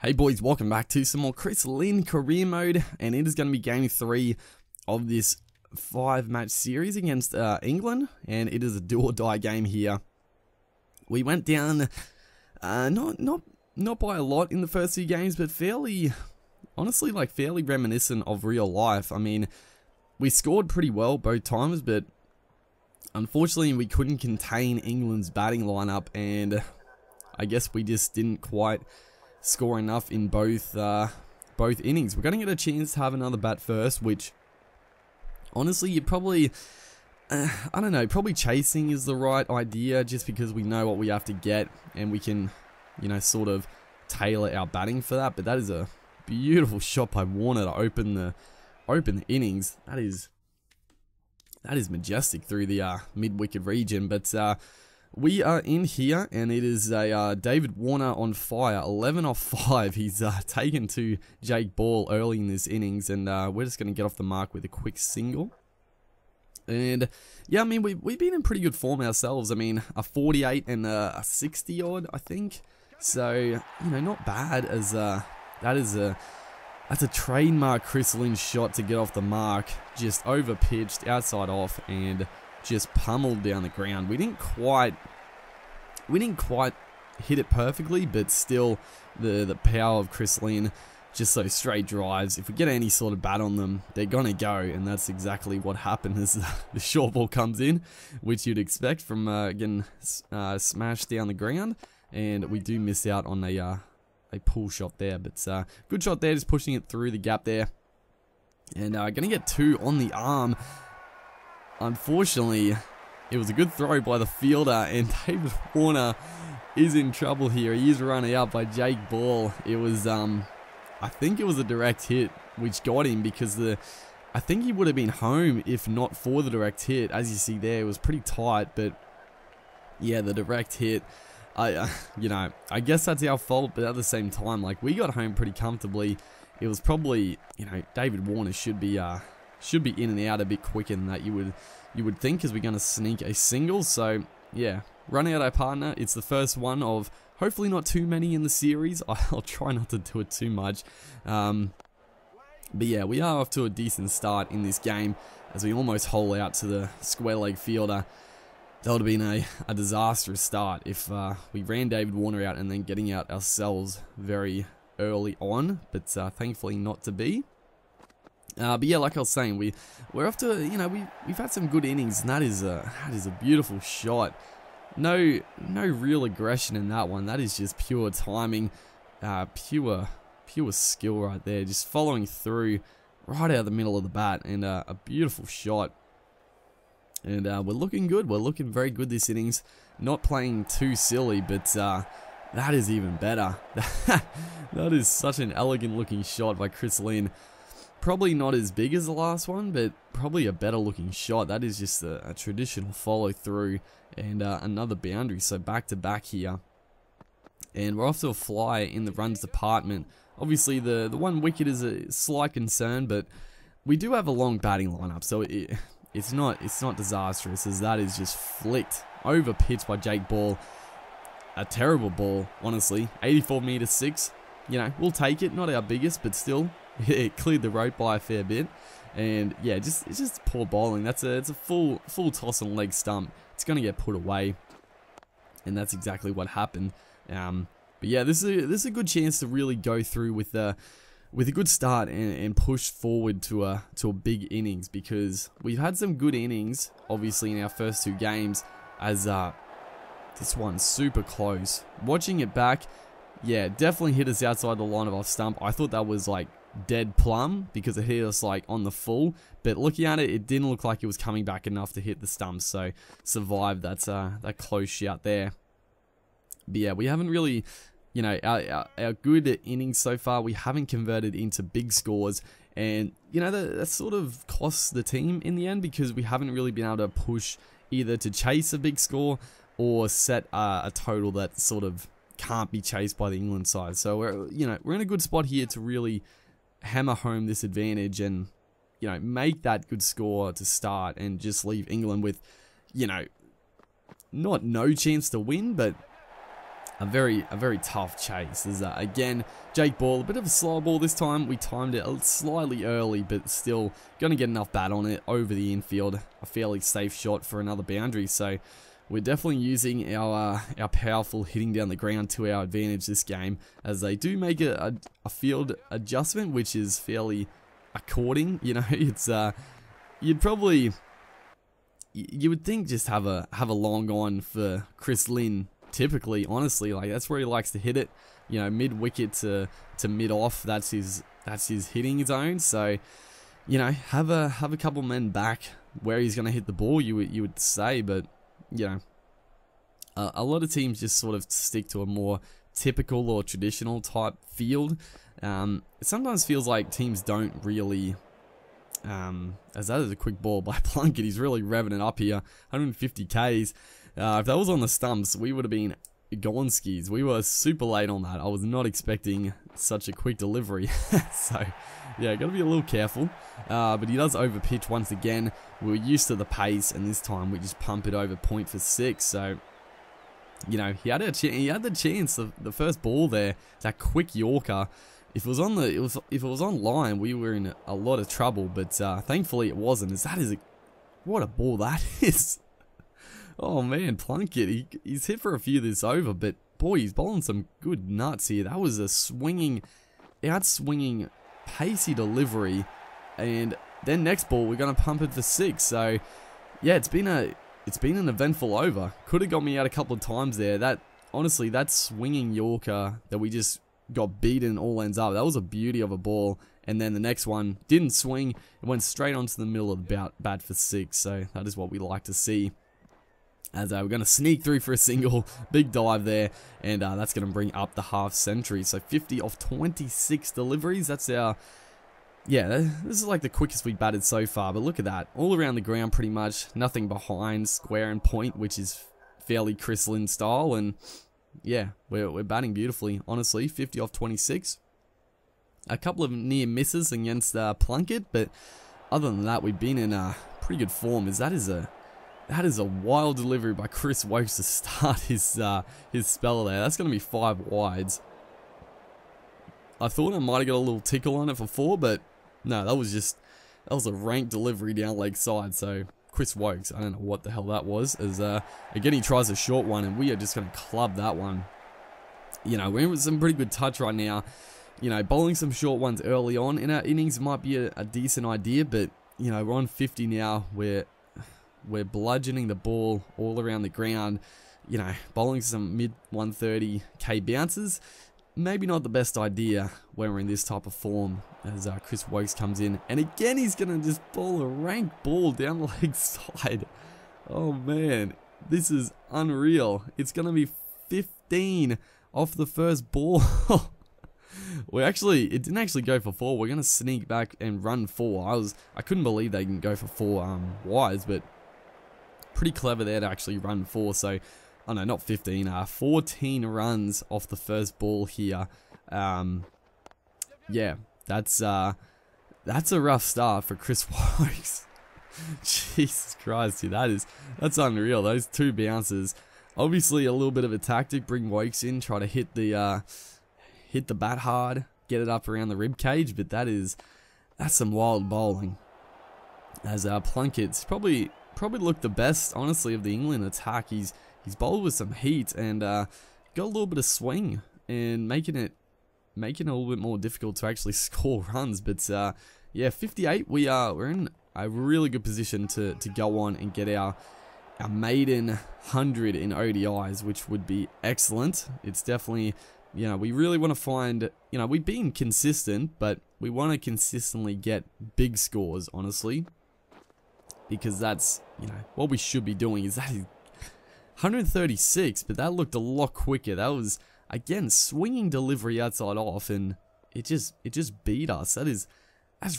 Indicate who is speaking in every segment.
Speaker 1: Hey boys, welcome back to some more LYNN career mode, and it is going to be game 3 of this 5-match series against England, and it is a do or die game here. We went down not by a lot in the first few games, but fairly, honestly, like fairly reminiscent of real life. I mean, we scored pretty well both times, but unfortunately we couldn't contain England's batting lineup, and I guess we just didn't quite score enough in both innings. We're going to get a chance to have another bat first, which honestly you probably I don't know, probably chasing is the right idea, just because we know what we have to get and we can, you know, sort of tailor our batting for that. But that is a beautiful shot by Warner to open the innings. That is majestic through the mid-wicket region. But we are in here, and it is a David Warner on fire, 11 off 5. He's taken to Jake Ball early in this innings, and we're just going to get off the mark with a quick single. And yeah, I mean, we've been in pretty good form ourselves. I mean, a 48 and a 60 odd, I think. So, you know, not bad, as that's a trademark LYNN shot to get off the mark, just over pitched, outside off, and just pummeled down the ground. We didn't quite hit it perfectly, but still the power of LYNN, just those straight drives. If we get any sort of bat on them, they're gonna go, and that's exactly what happened as the short ball comes in, which you'd expect from getting smashed down the ground. And we do miss out on a pull shot there, but good shot there, just pushing it through the gap there, and gonna get 2 on the arm. Unfortunately, it was a good throw by the fielder, and David Warner is in trouble here. He is running out by Jake Ball. It was, I think it was a direct hit which got him, because I think he would have been home if not for the direct hit. As you see there, it was pretty tight, but yeah, the direct hit, you know, I guess that's our fault, but at the same time, like, we got home pretty comfortably. It was probably, you know, David Warner should be in and out a bit quicker than that, you would think, because we're going to sneak a single. So yeah, running out our partner. It's the first one of hopefully not too many in the series. I'll try not to do it too much, but yeah, we are off to a decent start in this game, as we almost hole out to the square leg fielder. That would have been a disastrous start if we ran David Warner out and then getting out ourselves very early on, but thankfully not to be. But yeah, like I was saying, we're off to, you know, we've had some good innings, and that is a beautiful shot. No real aggression in that one. That is just pure timing, pure skill right there, just following through right out of the middle of the bat, and a beautiful shot. And we're looking good. We're looking very good this innings. Not playing too silly, but that is even better. That is such an elegant looking shot by LYNN. Probably not as big as the last one, but probably a better looking shot. That is just a traditional follow through, and another boundary. So back to back here, and we're off to a fly in the runs department. Obviously the 1 wicket is a slight concern, but we do have a long batting lineup, so it's not disastrous, as that is just flicked over pitch by Jake Ball. A terrible ball, honestly. 84 meter 6. You know, we'll take it. Not our biggest, but still. It cleared the rope by a fair bit, and yeah, it's just poor bowling. It's a full toss on leg stump. It's gonna get put away, and that's exactly what happened. But yeah, this is a good chance to really go through with a good start and push forward to a big innings, because we've had some good innings, obviously, in our first 2 games. As this one's super close. Watching it back, yeah, definitely hit us outside the line of our stump. I thought that was like dead plumb, because it hit us like on the full, but looking at it, it didn't look like it was coming back enough to hit the stumps, so survived that close shout there. But yeah, we haven't really, you know, our good innings so far, we haven't converted into big scores, and you know, that sort of costs the team in the end, because we haven't really been able to push either to chase a big score or set a total that sort of can't be chased by the England side. So we're in a good spot here to really hammer home this advantage, and you know, make that good score to start, and just leave England with, you know, not no chance to win, but a very tough chase. As again, Jake Ball, a bit of a slow ball this time. We timed it slightly early, but still going to get enough bat on it over the infield. A fairly safe shot for another boundary. So we're definitely using our powerful hitting down the ground to our advantage this game, as they do make a field adjustment, which is fairly according. You know, it's you would think just have a long on for Chris LYNN. Typically, honestly, like that's where he likes to hit it. You know, mid wicket to mid off. That's his hitting zone. So, you know, have a couple men back where he's going to hit the ball. You would say, but you know, a lot of teams just sort of stick to a more typical or traditional type field. It sometimes feels like teams don't really. As that is a quick ball by Plunkett. He's really revving it up here. 150 Ks. If that was on the stumps, we would have been gone skis. We were super late on that. I was not expecting such a quick delivery. So, yeah, got to be a little careful. But he does overpitch once again. We were used to the pace, and this time we just pump it over point for 6. So, you know, he had the chance. The first ball there, that quick Yorker. If it was on line, we were in a lot of trouble. But thankfully it wasn't. What a ball that is. Oh man, Plunkett, he's hit for a few this over, but boy, he's bowling some good nuts here. That was a out-swinging, pacey delivery, and then next ball we're gonna pump it for 6. So yeah, it's been an eventful over. Could have got me out a couple of times there. That honestly, that swinging Yorker that we just got beaten all ends up. That was a beauty of a ball. And then the next one didn't swing. It went straight onto the middle of the bat for 6. So that is what we like to see. As we're going to sneak through for a single, big dive there, and that's going to bring up the half century. So 50 off 26 deliveries. That's our, yeah, this is like the quickest we batted so far. But look at that, all around the ground pretty much, nothing behind, square and point, which is fairly Chris LYNN style. And yeah, we're batting beautifully, honestly. 50 off 26. A couple of near misses against Plunkett, but other than that, we've been in pretty good form. That is a wild delivery by Chris Wokes to start his spell there. That's going to be 5 wides. I thought I might have got a little tickle on it for 4, but no, that was a rank delivery down leg side. So Chris Wokes, I don't know what the hell that was. As again, he tries a short one, and we are just going to club that one. You know, we're in with some pretty good touch right now. You know, bowling some short ones early on in our innings might be a decent idea, but you know, we're on 50 now. We're bludgeoning the ball all around the ground, you know, bowling some mid 130 K bounces. Maybe not the best idea when we're in this type of form, as Chris Wokes comes in. And again, he's going to just bowl a rank ball down the leg side. Oh man, this is unreal. It's going to be 15 off the first ball. It didn't actually go for 4. We're going to sneak back and run 4. I couldn't believe they can go for 4 wides, but pretty clever there to actually run 4. So, oh no, not 15. 14 runs off the first ball here. Yeah, that's a rough start for Chris Wokes. Jesus Christ, dude, that's unreal. Those 2 bounces. Obviously, a little bit of a tactic. Bring Wokes in, try to hit the bat hard, get it up around the rib cage. But that's some wild bowling. As Plunkett's probably looked the best, honestly, of the England attack. He's bowled with some heat and got a little bit of swing and making it a little bit more difficult to actually score runs. But yeah, 58. We're in a really good position to go on and get our maiden 100 in ODIs, which would be excellent. It's definitely, you know, we really want to find, you know, we've been consistent, but we want to consistently get big scores, honestly. Because that's, you know, what we should be doing. Is that 136, but that looked a lot quicker. That was, again, swinging delivery outside off, and it just beat us. That's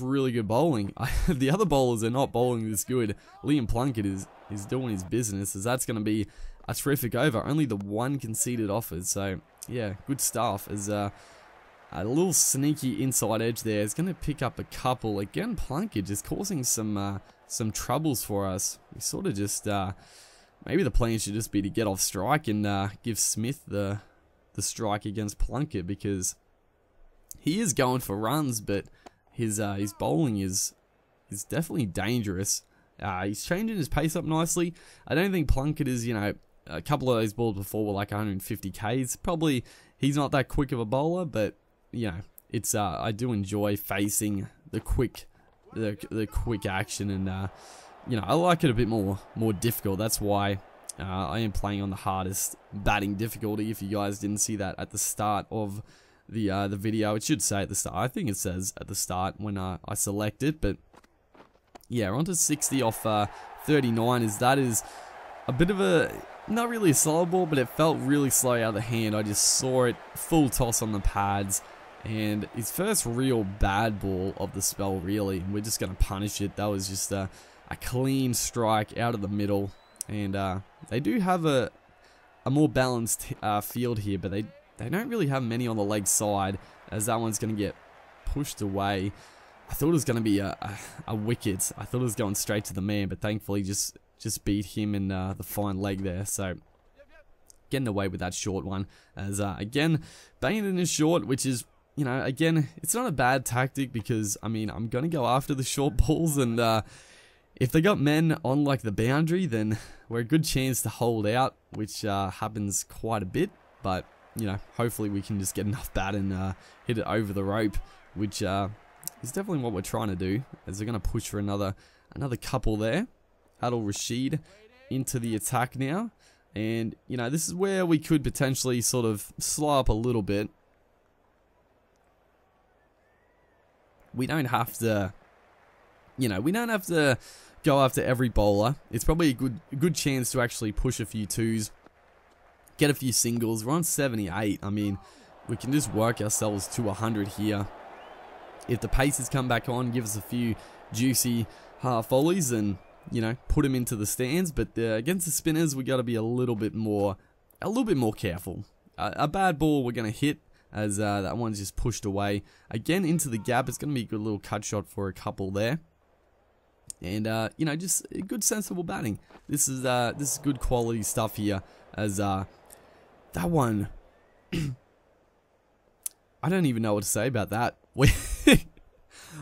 Speaker 1: really good bowling. The other bowlers are not bowling this good. Liam Plunkett is doing his business, as that's going to be a terrific over. Only the 1 conceded offers, so yeah, good stuff. As a little sneaky inside edge there. It's going to pick up a couple. Again, Plunkett just causing some troubles for us. We sort of just maybe the plan should just be to get off strike and give Smith the the strike against Plunkett, because he is going for runs, but his bowling is definitely dangerous. He's changing his pace up nicely. I don't think Plunkett is, you know, a couple of those balls before were like 150 Ks. Probably he's not that quick of a bowler, but you know, it's I do enjoy facing the quick action, and you know, I like it a bit more difficult. That's why I am playing on the hardest batting difficulty. If you guys didn't see that at the start of the video, it should say at the start. I think it says at the start when I select it, but yeah, we're on to 60 off 39. That is a bit of a, not really a slow ball, but it felt really slow out of the hand. I just saw it full toss on the pads, and his first real bad ball of the spell, really. And we're just going to punish it. That was just a clean strike out of the middle, and they do have a more balanced field here, but they don't really have many on the leg side, as that one's going to get pushed away. I thought it was going to be a wicket. I thought it was going straight to the man, but thankfully just beat him in the fine leg there. So getting away with that short one, as again, banging it in short, which is, you know, again, it's not a bad tactic, because I mean, I'm going to go after the short balls, and if they got men on like the boundary, then we're a good chance to hold out, which happens quite a bit. But you know, hopefully we can just get enough bat and hit it over the rope, which is definitely what we're trying to do, as they're going to push for another couple there. Adil Rashid into the attack now, and you know, this is where we could potentially sort of slow up a little bit. We don't have to, you know, we don't have to go after every bowler. It's probably a good chance to actually push a few twos, get a few singles. We're on 78. I mean, we can just work ourselves to 100 here. If the paces come back on, give us a few juicy half volleys, and you know, put them into the stands. But against the spinners, we got to be a little bit more careful. A bad ball we're gonna hit, as that one's just pushed away again into the gap. It's gonna be a good little cut shot for a couple there, and you know, just good sensible batting. This is good quality stuff here, as that one. I don't even know what to say about that.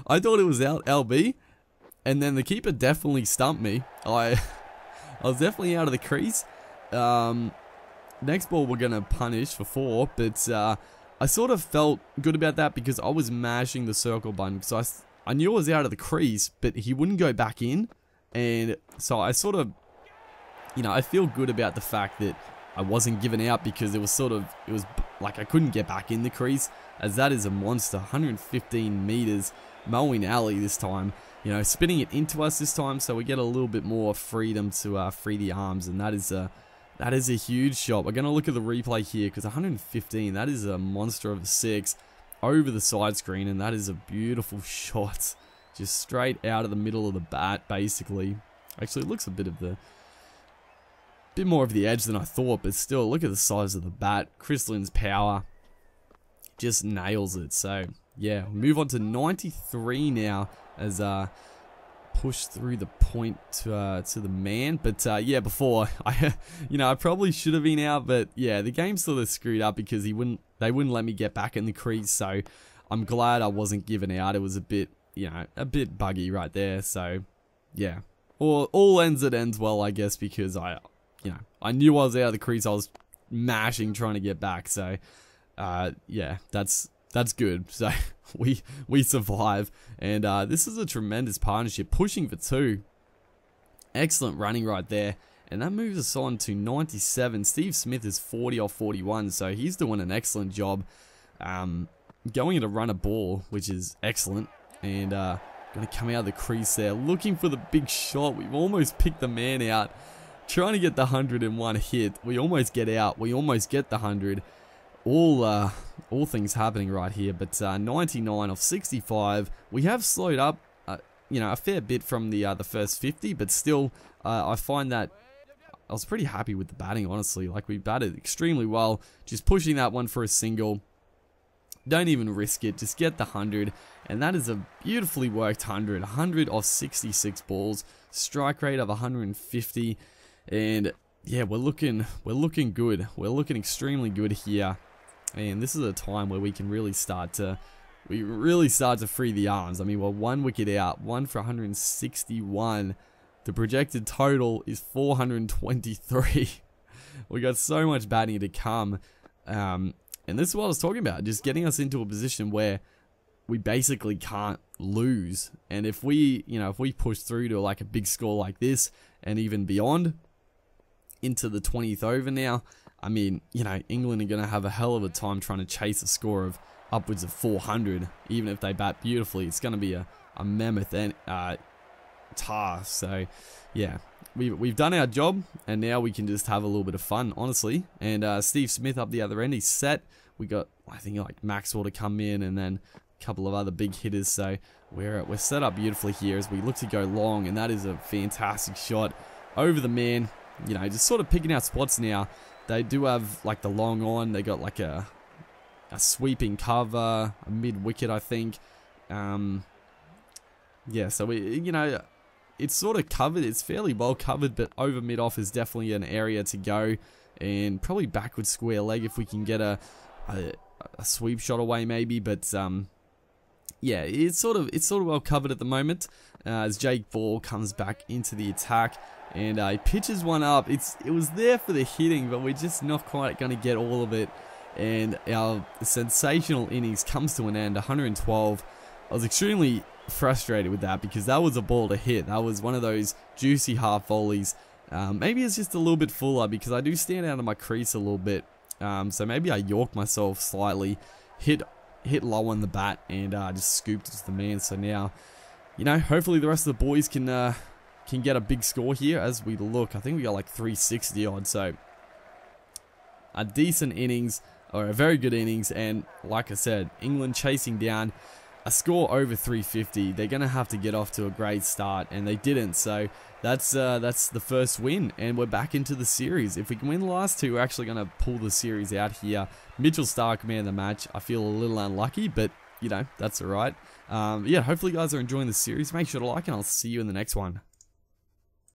Speaker 1: I thought it was out LB, and then the keeper definitely stumped me. I was definitely out of the crease. Next ball we're gonna punish for 4, but I sort of felt good about that, because I was mashing the circle button, so I knew I was out of the crease, but he wouldn't go back in, and so I sort of, you know, I feel good about the fact that I wasn't given out, because it was like I couldn't get back in the crease, as that is a monster. 115 meters, mowing alley this time, you know, spinning it into us this time, so we get a little bit more freedom to free the arms, and that is a huge shot. We're going to look at the replay here, because 115, that is a monster of a 6 over the side screen, and that is a beautiful shot, just straight out of the middle of the bat, basically. Actually, it looks a bit more of the edge than I thought, but still, look at the size of the bat. Chris Lynn's power just nails it. So yeah, we'll move on to 93 now, as push through the point to the man. But yeah, before I probably should have been out, but yeah, the game sort of screwed up, because they wouldn't let me get back in the crease. So I'm glad I wasn't given out. It was a bit, you know, a bit buggy right there. So yeah, all ends well, I guess, because I knew I was out of the crease. I was mashing trying to get back. So yeah, that's good. So we survive, and this is a tremendous partnership, pushing for 2. Excellent running right there, and that moves us on to 97. Steve Smith is 40 off 41, so he's doing an excellent job going to run a ball, which is excellent, and going to come out of the crease there, looking for the big shot. We've almost picked the man out, trying to get the 100 in one hit. We almost get out. We almost get the 100. All things happening right here, but 99 off 65. We have slowed up, you know, a fair bit from the first 50, but still, I find that I was pretty happy with the batting, honestly. Like, we batted extremely well, just pushing that one for a single. Don't even risk it, just get the 100, and that is a beautifully worked 100. 100 off 66 balls, strike rate of 150, and yeah, we're looking good. We're looking extremely good here. And this is a time where we can really start to free the arms. I mean, we're 1 wicket out, 1 for 161. The projected total is 423. We got so much batting to come. And this is what I was talking about, just getting us into a position where we basically can't lose. And if we, if we push through to like a big score like this and even beyond into the 20th over now, I mean, England are going to have a hell of a time trying to chase a score of upwards of 400, even if they bat beautifully. It's going to be a mammoth task. So, yeah, we've done our job, and now we can just have a little bit of fun, honestly. And Steve Smith up the other end, he's set. We got, I think, like Maxwell to come in, and then a couple of other big hitters. So we're set up beautifully here as we look to go long, and that is a fantastic shot over the man. Just sort of picking out spots now. They do have like the long on. They got like a sweeping cover, a mid wicket, I think. Yeah, so it's sort of covered. It's fairly well covered, but over mid off is definitely an area to go, and probably backward square leg if we can get a sweep shot away maybe. But yeah, it's sort of well covered at the moment. As Jake Ball comes back into the attack. And he pitches one up. It was there for the hitting, but we're just not quite going to get all of it. And our sensational innings comes to an end, 112. I was extremely frustrated with that because that was a ball to hit. That was one of those juicy half volleys. Maybe it's just a little bit fuller because I do stand out of my crease a little bit. So maybe I yorked myself slightly, hit low on the bat, and just scooped it to the man. So now, hopefully the rest of the boys can get a big score here as we look. I think we got like 360 odd, so a decent innings, or a very good innings. And like I said, England chasing down a score over 350. They're going to have to get off to a great start, and they didn't. So that's the first win, and we're back into the series. If we can win the last two, we're actually going to pull the series out here. Mitchell Starc man of the match. I feel a little unlucky, but that's alright. Yeah, hopefully you guys are enjoying the series. Make sure to like, and I'll see you in the next one.